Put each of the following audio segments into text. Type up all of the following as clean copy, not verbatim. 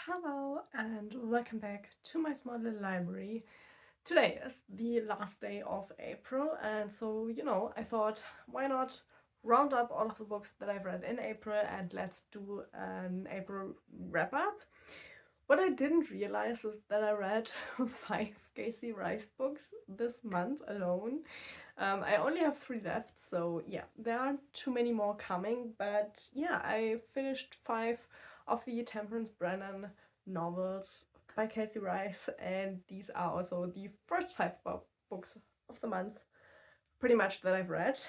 Hello and welcome back to my small little library. Today is the last day of April, and so I thought, why not round up all of the books that I've read in April and let's do an April wrap up. What I didn't realize is that I read 5 Casey Rice books this month alone. I only have 3 left, so yeah, there aren't too many more coming, but yeah, I finished 5 of the Temperance Brennan novels by Kathy Rice, and these are also the first 5 books of the month, pretty much, that I've read.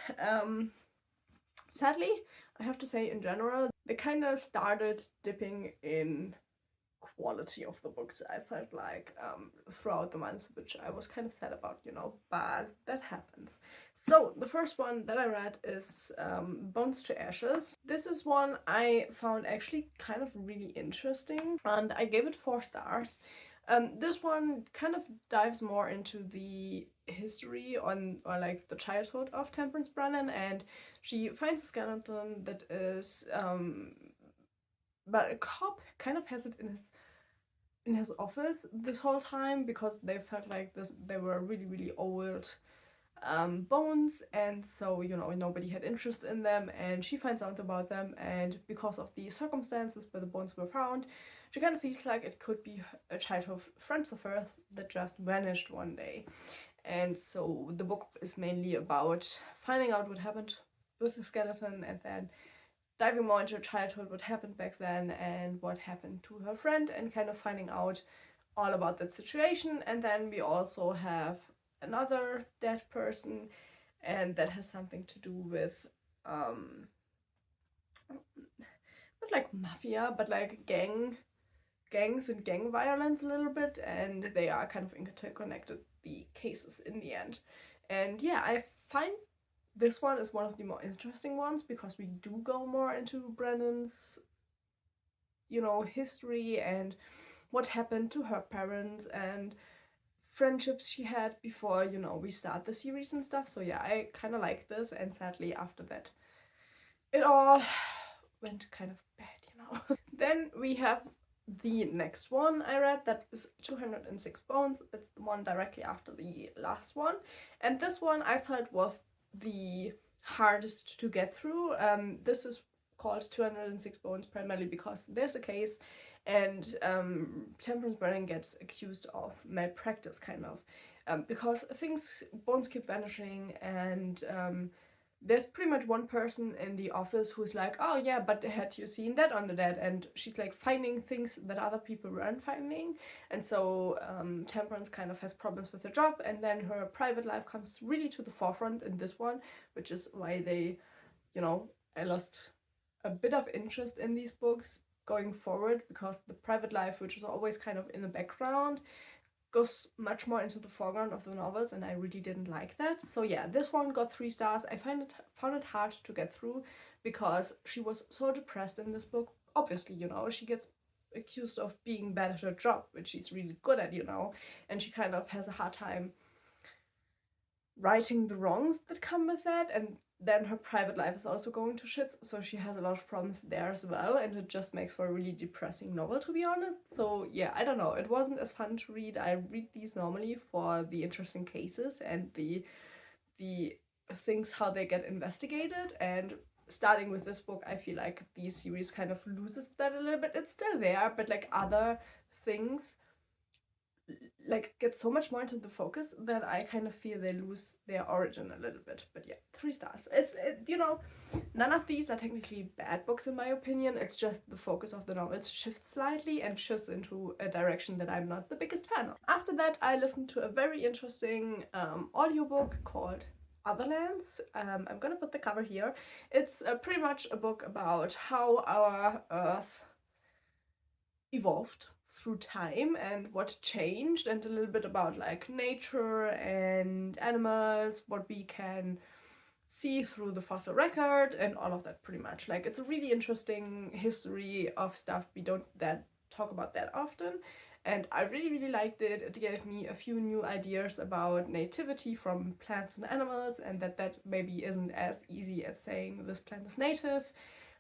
Sadly, I have to say, in general, they kind of started dipping in quality of the books, I felt like, throughout the month, which I was kind of sad about, but that happens. So the first one that I read is Bones to Ashes. This is one I found actually kind of really interesting, and I gave it 4 stars. This one kind of dives more into the history or like the childhood of Temperance Brennan, and she finds a skeleton that is but a cop kind of has it in his office this whole time because they felt like they were really old bones, and so nobody had interest in them, and she finds out about them, and because of the circumstances where the bones were found, she kind of feels like it could be a childhood friend of hers that just vanished one day. And so the book is mainly about finding out what happened with the skeleton, and then diving more into childhood, what happened back then, and what happened to her friend, and kind of finding out all about that situation. And then we also have another dead person, and that has something to do with not like mafia, but like gangs and gang violence a little bit, and they are kind of interconnected, the cases, in the end. And yeah, I find this one is one of the more interesting ones because we do go more into Brennan's, history and what happened to her parents and friendships she had before, we start the series and stuff. So yeah, I kind of like this, and sadly, after that, it all went kind of bad. Then we have the next one I read, that is 206 Bones. It's the one directly after the last one, and this one I felt was the hardest to get through. This is called 206 Bones primarily because there's a case, and Temperance Brennan gets accused of malpractice, kind of, because bones keep vanishing, and there's pretty much one person in the office who's like, oh yeah, but had you seen that on the dead? And she's like finding things that other people weren't finding. And so Temperance kind of has problems with her job, and then her private life comes really to the forefront in this one, which is why I lost a bit of interest in these books going forward, because the private life, which is always kind of in the background, goes much more into the foreground of the novels, and I really didn't like that. So yeah, this one got 3 stars. I found it hard to get through because she was so depressed in this book. Obviously, she gets accused of being bad at her job, which she's really good at, and she kind of has a hard time righting the wrongs that come with that, and then her private life is also going to shit, so she has a lot of problems there as well, and it just makes for a really depressing novel, to be honest. So yeah, I don't know, it wasn't as fun to read. I read these normally for the interesting cases and the things, how they get investigated, and starting with this book, I feel like the series kind of loses that a little bit. It's still there, but like other things like get so much more into the focus that I kind of feel they lose their origin a little bit. But yeah, 3 stars. None of these are technically bad books in my opinion. It's just the focus of the novels shifts slightly and shifts into a direction that I'm not the biggest fan of. After that, I listened to a very interesting audiobook called Otherlands. I'm gonna put the cover here. It's pretty much a book about how our Earth evolved through time and what changed, and a little bit about like nature and animals, what we can see through the fossil record, and all of that, pretty much. Like, it's a really interesting history of stuff we don't talk about that often, and I really liked it. It gave me a few new ideas about nativity from plants and animals, and that maybe isn't as easy as saying this plant is native,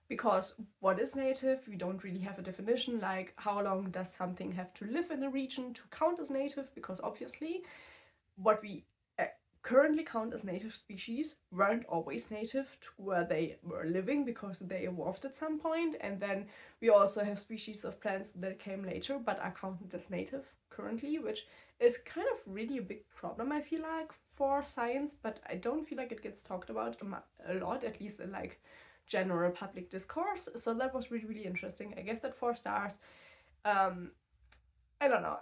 because what is native? We don't really have a definition, like how long does something have to live in a region to count as native, because obviously what we currently count as native species weren't always native to where they were living, because they evolved at some point, and then we also have species of plants that came later but are counted as native currently, which is kind of really a big problem, I feel like, for science, but I don't feel like it gets talked about a lot, at least in like general public discourse. So that was really, really interesting. I gave that 4 stars. I don't know.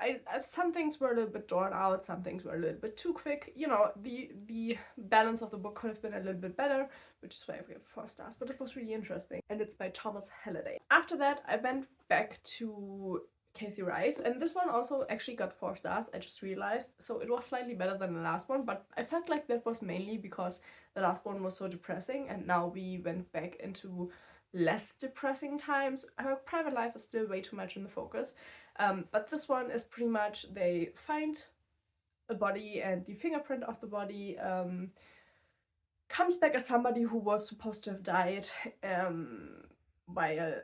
Some things were a little bit drawn out, some things were a little bit too quick. You know, the balance of the book could have been a little bit better, which is why I gave it 4 stars. But it was really interesting, and it's by Thomas Halliday. After that, I went back to Kathy Rice, and this one also actually got 4 stars. I just realized, so it was slightly better than the last one, but I felt like that was mainly because the last one was so depressing, and now we went back into less depressing times. Her private life is still way too much in the focus. But this one is pretty much they find a body, and the fingerprint of the body comes back as somebody who was supposed to have died while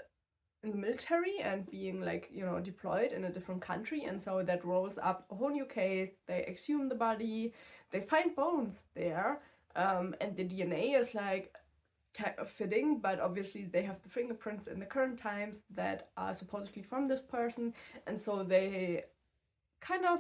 in the military and being, like, you know, deployed in a different country. And so that rolls up a whole new case. They exhume the body, they find bones there, and the DNA is like kind of fitting, but obviously they have the fingerprints in the current times that are supposedly from this person, and so they kind of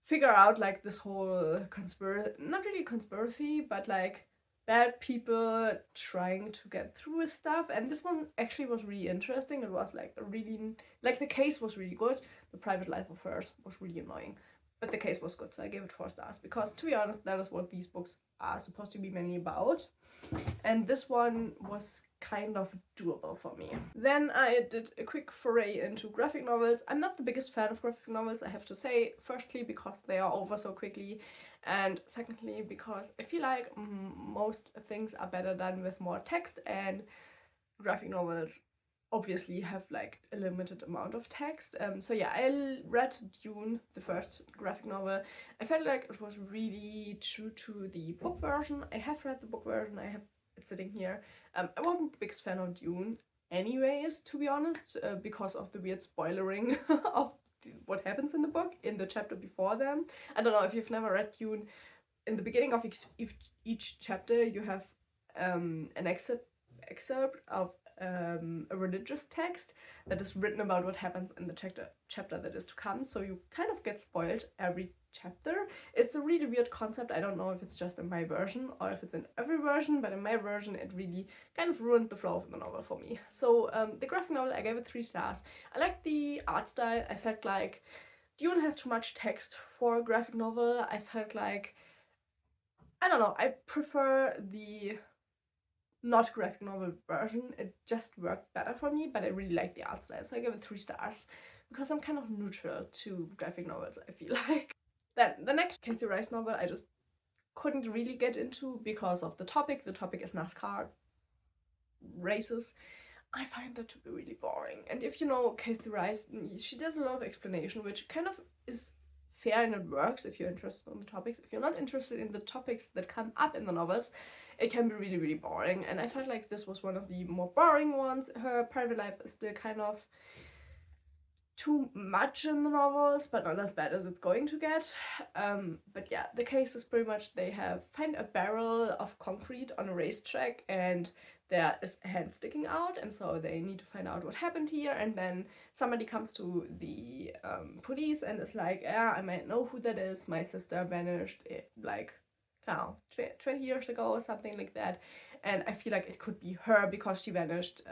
figure out like this whole conspiracy, not really conspiracy, but like bad people trying to get through with stuff. And this one actually was really interesting. It was like a really, like, the case was really good. The private life of hers was really annoying, but the case was good, so I gave it 4 stars, because to be honest, that is what these books are supposed to be mainly about. And this one was kind of doable for me. Then I did a quick foray into graphic novels. I'm not the biggest fan of graphic novels, I have to say. Firstly, because they are over so quickly, and secondly, because I feel like most things are better done with more text, and graphic novels obviously have like a limited amount of text. So yeah, I read Dune, the first graphic novel. I felt like it was really true to the book version. I have read the book version, I have it sitting here. I wasn't the biggest fan of Dune anyways, to be honest, because of the weird spoilering of what happens in the book in the chapter before them. I don't know if you've never read Dune. In the beginning of each chapter you have an excerpt of a religious text that is written about what happens in the chapter that is to come, so you kind of get spoiled every chapter. It's a really weird concept. I don't know if it's just in my version or if it's in every version, but in my version it really kind of ruined the flow of the novel for me. So the graphic novel, I gave it 3 stars. I like the art style. I felt like Dune has too much text for a graphic novel. I felt like, I don't know, I prefer the not graphic novel version. It just worked better for me, but I really like the art style, so I give it 3 stars, because I'm kind of neutral to graphic novels, I feel like. Then the next Kathy Rice novel I just couldn't really get into because of the topic. The topic is NASCAR races. I find that to be really boring. And if you know Kathy Rice, she does a lot of explanation, which kind of is fair and it works if you're interested in the topics. If you're not interested in the topics that come up in the novels, it can be really, really boring. And I felt like this was one of the more boring ones. Her private life is still kind of too much in the novels, but not as bad as it's going to get. But yeah, the case is pretty much they find a barrel of concrete on a racetrack, and there is a hand sticking out, and so they need to find out what happened here. And then somebody comes to the police and is like, yeah, I might know who that is. My sister vanished like, I don't know, 20 years ago or something like that. And I feel like it could be her, because she vanished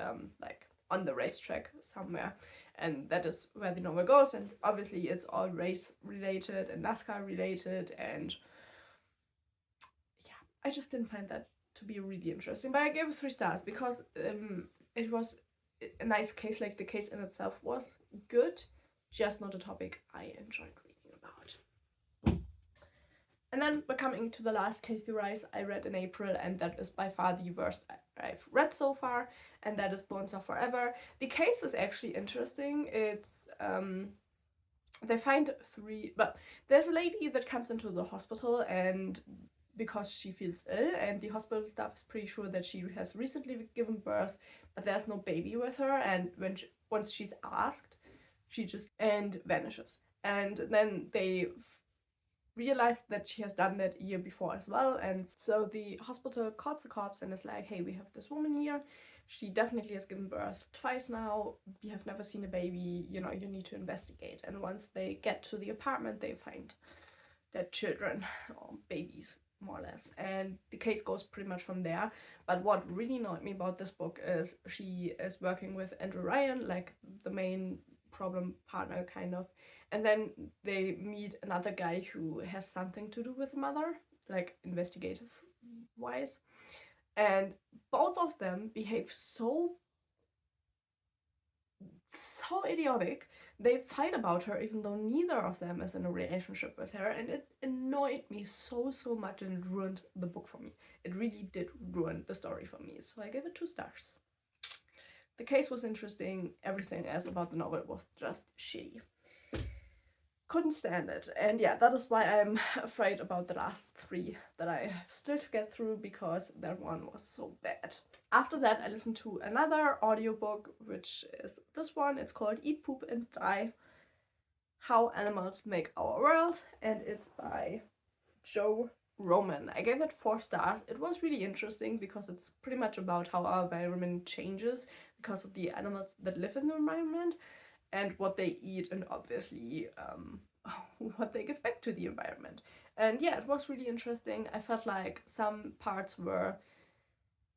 like on the racetrack somewhere. And that is where the novel goes, and obviously it's all race related and NASCAR related, and yeah, I just didn't find that to be really interesting. But I gave it 3 stars because it was a nice case. Like, the case in itself was good, just not a topic I enjoyed reading about. And then we're coming to the last Kathy Rice I read in April, and that is by far the worst I've read so far, and that is Bones Are Forever. The case is actually interesting. It's they find 3, but there's a lady that comes into the hospital, and because she feels ill, and the hospital staff is pretty sure that she has recently given birth, but there's no baby with her, and once she's asked, she just and vanishes. And then they realized that she has done that a year before as well, and so the hospital calls the cops and is like, hey, we have this woman here, she definitely has given birth twice now, we have never seen a baby, you know, you need to investigate. And once they get to the apartment, they find dead children or babies, more or less, and the case goes pretty much from there. But what really annoyed me about this book is she is working with Andrew Ryan, like the main problem partner kind of, and then they meet another guy who has something to do with the mother, like investigative wise, and both of them behave so idiotic. They fight about her even though neither of them is in a relationship with her, and it annoyed me so much, and it ruined the book for me. It really did ruin the story for me, so I gave it 2 stars. The case was interesting, everything else about the novel was just shitty. Couldn't stand it, and yeah, that is why I'm afraid about the last 3 that I have still to get through, because that one was so bad. After that, I listened to another audiobook, which is this one. It's called Eat, Poop and Die: How Animals Make Our World, and it's by Joe Roman. I gave it 4 stars. It was really interesting because it's pretty much about how our environment changes because of the animals that live in the environment and what they eat, and obviously what they give back to the environment. And yeah, it was really interesting. I felt like some parts were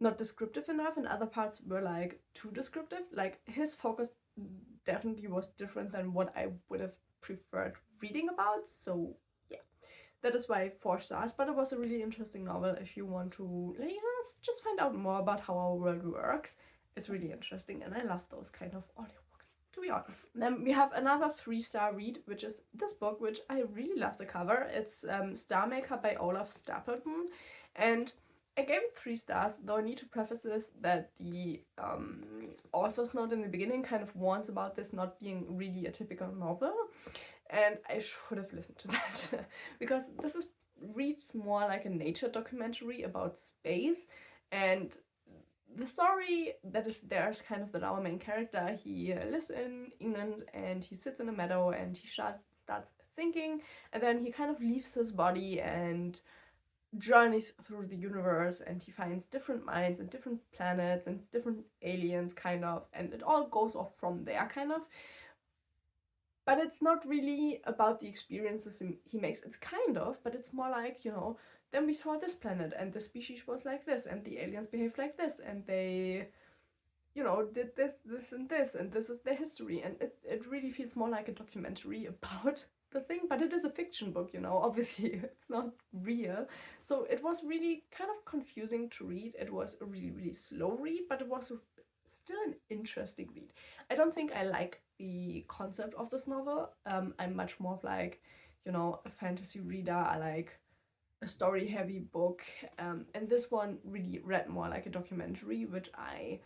not descriptive enough and other parts were like too descriptive. Like his focus definitely was different than what I would have preferred reading about. So yeah, that is why 4 stars. But it was a really interesting novel if you want to, like, you know, just find out more about how our world works. It's really interesting, and I love those kind of audiobooks, to be honest. Then we have another 3-star read, which is this book, which I really love the cover. It's Star Maker by Olaf Stapledon, and I gave it 3 stars, though I need to preface this that the author's note in the beginning kind of warns about this not being really a typical novel, and I should have listened to that because this reads more like a nature documentary about space. And the story that is there is kind of that our main character, he lives in England and he sits in a meadow and he starts thinking, and then he kind of leaves his body and journeys through the universe, and he finds different minds and different planets and different aliens kind of, and it all goes off from there kind of. But it's not really about the experiences he makes. It's kind of, but it's more like, you know, then we saw this planet and the species was like this and the aliens behaved like this and they, you know, did this and this is their history. And it really feels more like a documentary about the thing, but it is a fiction book, you know, obviously it's not real. So it was really kind of confusing to read. It was a really slow read, but it was still an interesting read. I don't think I like the concept of this novel. I'm much more of like, you know, a fantasy reader. I like a story heavy book, and this one really read more like a documentary, which I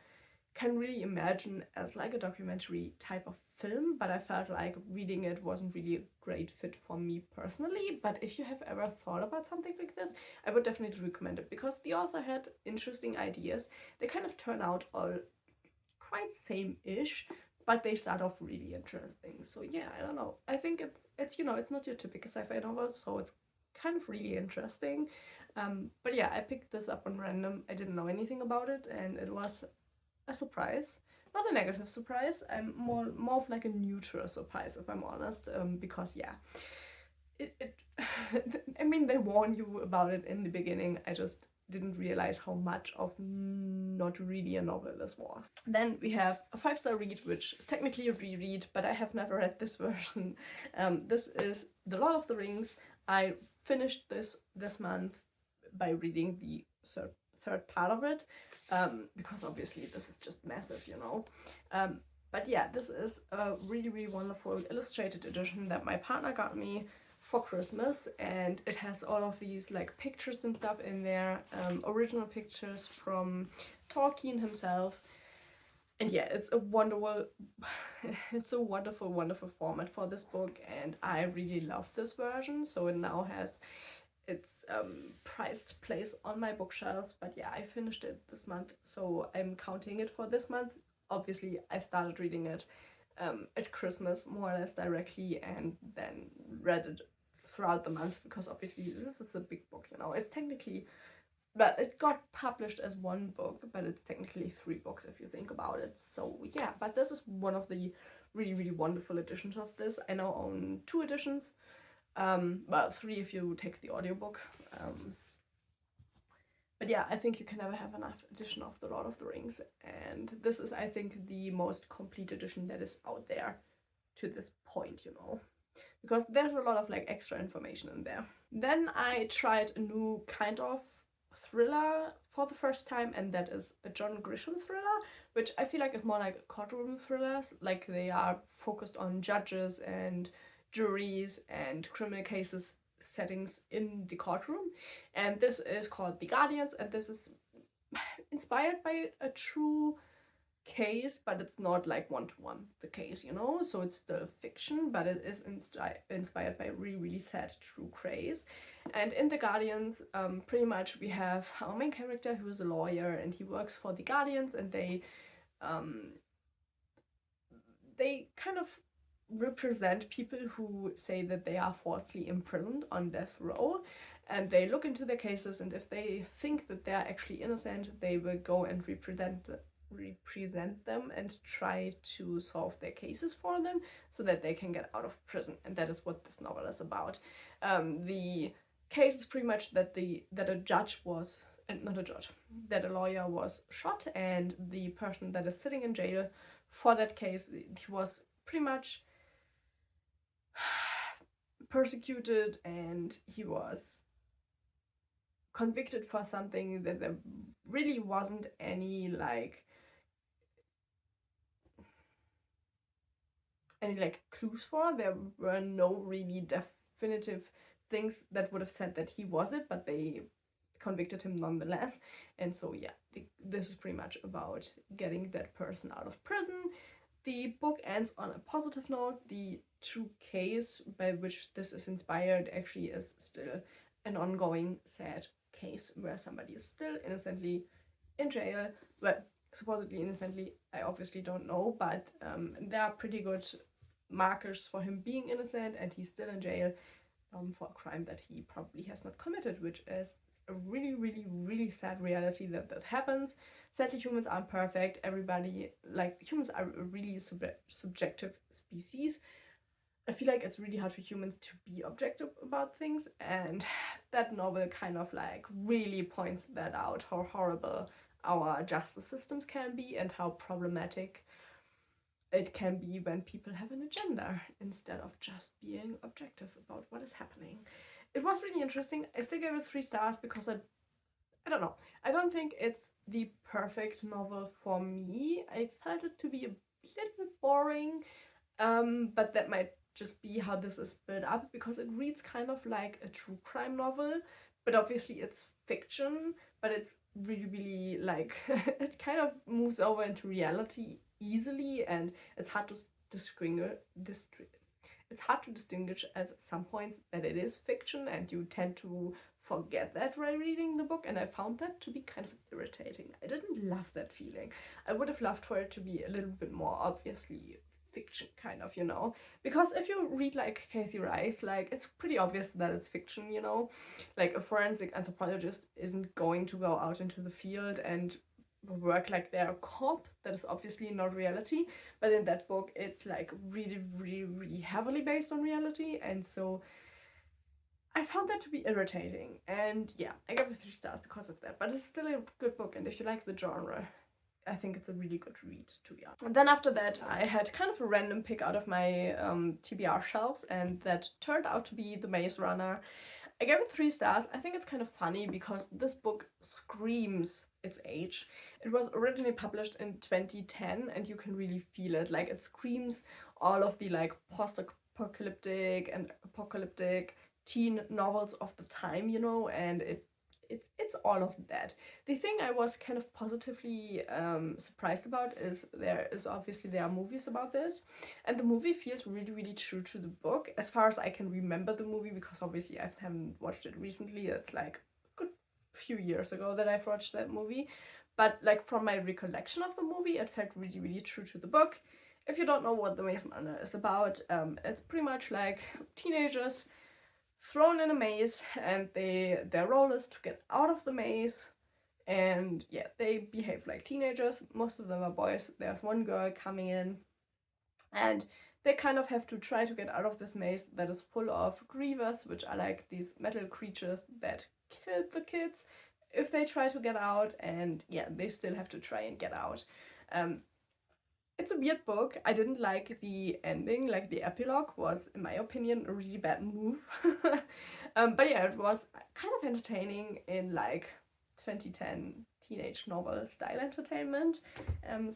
can really imagine as like a documentary type of film, but I felt like reading it wasn't really a great fit for me personally. But if you have ever thought about something like this, I would definitely recommend it because the author had interesting ideas. They kind of turn out all quite same-ish, but they start off really interesting. So yeah, I don't know. I think it's you know, it's not your typical sci-fi novel, so it's kind of really interesting. But yeah, I picked this up on random. I didn't know anything about it, and it was a surprise. Not a negative surprise. I'm more of like a neutral surprise, if I'm honest. Because yeah, it I mean, they warn you about it in the beginning. I just didn't realize how much of not really a novel this was. Then we have a 5-star read, which is technically a reread, but I have never read this version. This is The Lord of the Rings. I finished this month by reading the third part of it, because obviously this is just massive, you know. But yeah, this is a really wonderful illustrated edition that my partner got me for Christmas, and it has all of these like pictures and stuff in there, original pictures from Tolkien himself. And yeah, it's a wonderful format for this book, and I really love this version. So it now has its prized place on my bookshelves. But yeah, I finished it this month, so I'm counting it for this month. Obviously, I started reading it at Christmas more or less directly, and then read it throughout the month, because obviously this is a big book, you know. It's technically, but it got published as one book, but it's technically 3 books if you think about it. So yeah, but this is one of the really, really wonderful editions of this. I now own 2 editions, well, 3 if you take the audiobook. But yeah, I think you can never have enough edition of The Lord of the Rings, and this is, I think, the most complete edition that is out there to this point, you know, because there's a lot of like extra information in there. Then I tried a new kind of thriller for the first time, and that is a John Grisham thriller, which I feel like is more like courtroom thrillers, like they are focused on judges and juries and criminal cases settings in the courtroom. And this is called The Guardians, and this is inspired by a true case, but it's not like one-to-one the case, you know, so it's still fiction, but it is inspired by really, really sad true case. And in The Guardians, pretty much we have our main character who is a lawyer, and he works for the Guardians, and they kind of represent people who say that they are falsely imprisoned on death row, and they look into their cases, and if they think that they are actually innocent, they will go and represent them and try to solve their cases for them so that they can get out of prison. And that is what this novel is about. The case is pretty much that a judge was, and not a judge, that a lawyer was shot, and the person that is sitting in jail for that case, he was pretty much persecuted, and he was convicted for something that there really wasn't any clues for. There were no really definitive things that would have said that he was it, but they convicted him nonetheless. And so yeah, this is pretty much about getting that person out of prison. The book ends on a positive note. The true case by which this is inspired actually is still an ongoing sad case where somebody is still innocently in jail. Well, supposedly innocently, I obviously don't know, but there are pretty good markers for him being innocent, and he's still in jail for a crime that he probably has not committed, which is a really, really, really sad reality that happens. Sadly, humans aren't perfect. Everybody, like, humans are a really subjective species. I feel like it's really hard for humans to be objective about things, and that novel kind of like really points that out, how horrible our justice systems can be and how problematic it can be when people have an agenda instead of just being objective about what is happening. It was really interesting. I still gave it 3 stars because I don't know. I don't think it's the perfect novel for me. I felt it to be a little bit boring, but that might just be how this is built up, because it reads kind of like a true crime novel, but obviously it's fiction, but it's really, really like it kind of moves over into reality easily, and it's hard to distinguish at some points that it is fiction, and you tend to forget that while reading the book, and I found that to be kind of irritating. I didn't love that feeling. I would have loved for it to be a little bit more obviously fiction, kind of, you know, because if you read like Kathy Rice, like, it's pretty obvious that it's fiction, you know, like a forensic anthropologist isn't going to go out into the field and work like they're a cop. That is obviously not reality, but in that book it's like really, really, really heavily based on reality, and so I found that to be irritating. And yeah, I gave it 3 stars because of that, but it's still a good book, and if you like the genre, I think it's a really good read, to be honest. And then after that, I had kind of a random pick out of my TBR shelves, and that turned out to be The Maze Runner. I gave it 3 stars. I think it's kind of funny because this book screams its age. It was originally published in 2010, and you can really feel it. Like, it screams all of the like post-apocalyptic and apocalyptic teen novels of the time, you know, and it it's all of that. The thing I was kind of positively surprised about is there are movies about this, and the movie feels really, really true to the book as far as I can remember the movie, because obviously I haven't watched it recently. It's like a good few years ago that I've watched that movie, but like from my recollection of the movie, it felt really, really true to the book. If you don't know what the Maze Runner is about, it's pretty much like teenagers thrown in a maze, and their role is to get out of the maze. And yeah, they behave like teenagers. Most of them are boys. There's one girl coming in, and they kind of have to try to get out of this maze that is full of grievers, which are like these metal creatures that kill the kids if they try to get out. And yeah, they still have to try and get out. It's a weird book. I didn't like the ending. Like, the epilogue was, in my opinion, a really bad move. But yeah, it was kind of entertaining in like 2010 teenage novel style entertainment.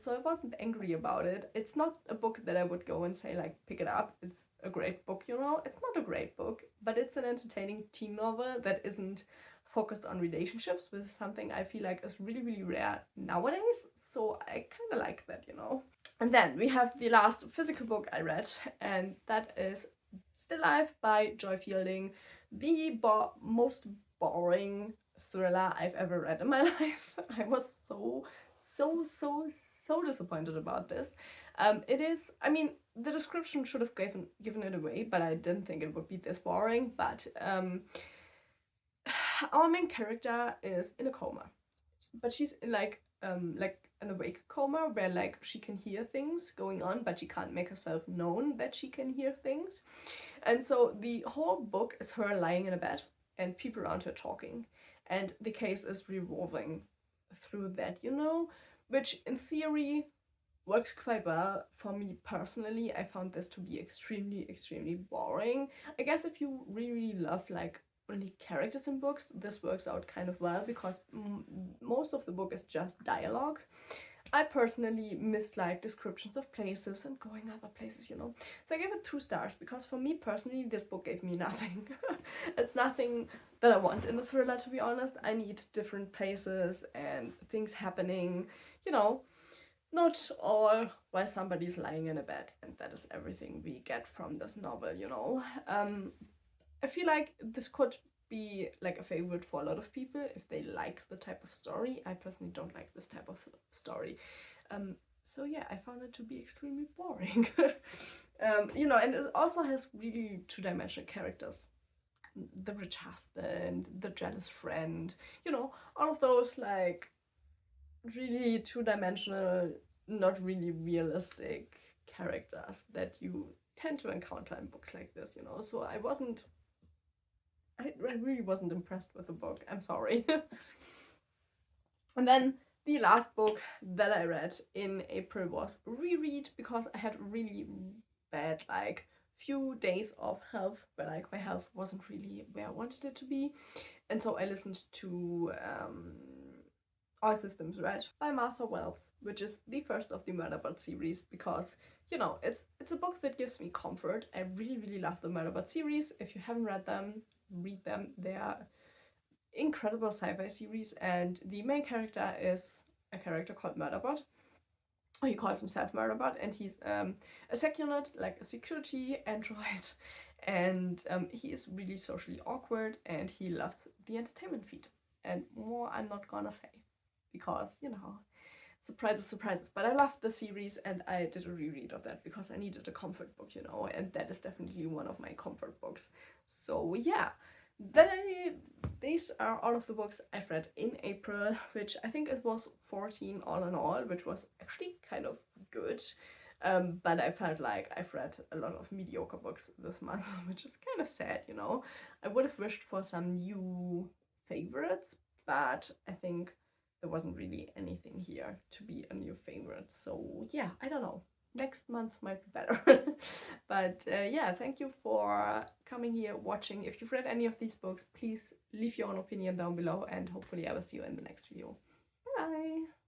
So I wasn't angry about it. It's not a book that I would go and say like pick it up. It's a great book, you know. It's not a great book, but it's an entertaining teen novel that isn't focused on relationships, which is something I feel like is really, really rare nowadays. So I kind of like that, you know. And then we have the last physical book I read, and that is Still Life by Joy Fielding, the most boring thriller I've ever read in my life. I was so disappointed about this. It is, I mean, the description should have given it away, but I didn't think it would be this boring. But our main character is in a coma, but she's in like an awake coma where like she can hear things going on, but she can't make herself known that she can hear things. And so the whole book is her lying in a bed and people around her talking, and the case is revolving through that, you know, which in theory works quite well. For me personally, I found this to be extremely boring. I guess if you really love like only characters in books, this works out kind of well, because most of the book is just dialogue. I personally missed like descriptions of places and going other places, you know. So I gave it 2 stars, because for me personally, this book gave me nothing. It's nothing that I want in a thriller, to be honest. I need different places and things happening, you know. Not all while somebody's lying in a bed, and that is everything we get from this novel, you know. I feel like this could be like a favorite for a lot of people if they like the type of story. I personally don't like this type of story. So yeah, I found it to be extremely boring. You know, and it also has really two-dimensional characters. The rich husband, the jealous friend, you know, all of those like really two-dimensional, not really realistic characters that you tend to encounter in books like this, you know. So I really wasn't impressed with the book. I'm sorry. And then the last book that I read in April was Reread, because I had really bad like few days of health where like my health wasn't really where I wanted it to be. And so I listened to All Systems Red by Martha Wells, which is the first of the Murderbird series, because you know, it's a book that gives me comfort. I really love the Murderbird series. If you haven't read them, read them. They are incredible sci-fi series, and the main character is a character called Murderbot. He calls himself Murderbot, and he's a secunit, like a security android, and he is really socially awkward, and he loves the entertainment feed. And more I'm not gonna say, because, you know, surprises. But I loved the series, and I did a reread of that because I needed a comfort book, you know, and that is definitely one of my comfort books. So yeah, these are all of the books I've read in April, which I think it was 14 all in all, which was actually kind of good. But I felt like I've read a lot of mediocre books this month, which is kind of sad, you know. I would have wished for some new favorites, but I think there wasn't really anything here to be a new favorite. So yeah, I don't know. Next month might be better. But yeah, thank you for coming here, watching. If you've read any of these books, please leave your own opinion down below, and hopefully I will see you in the next video.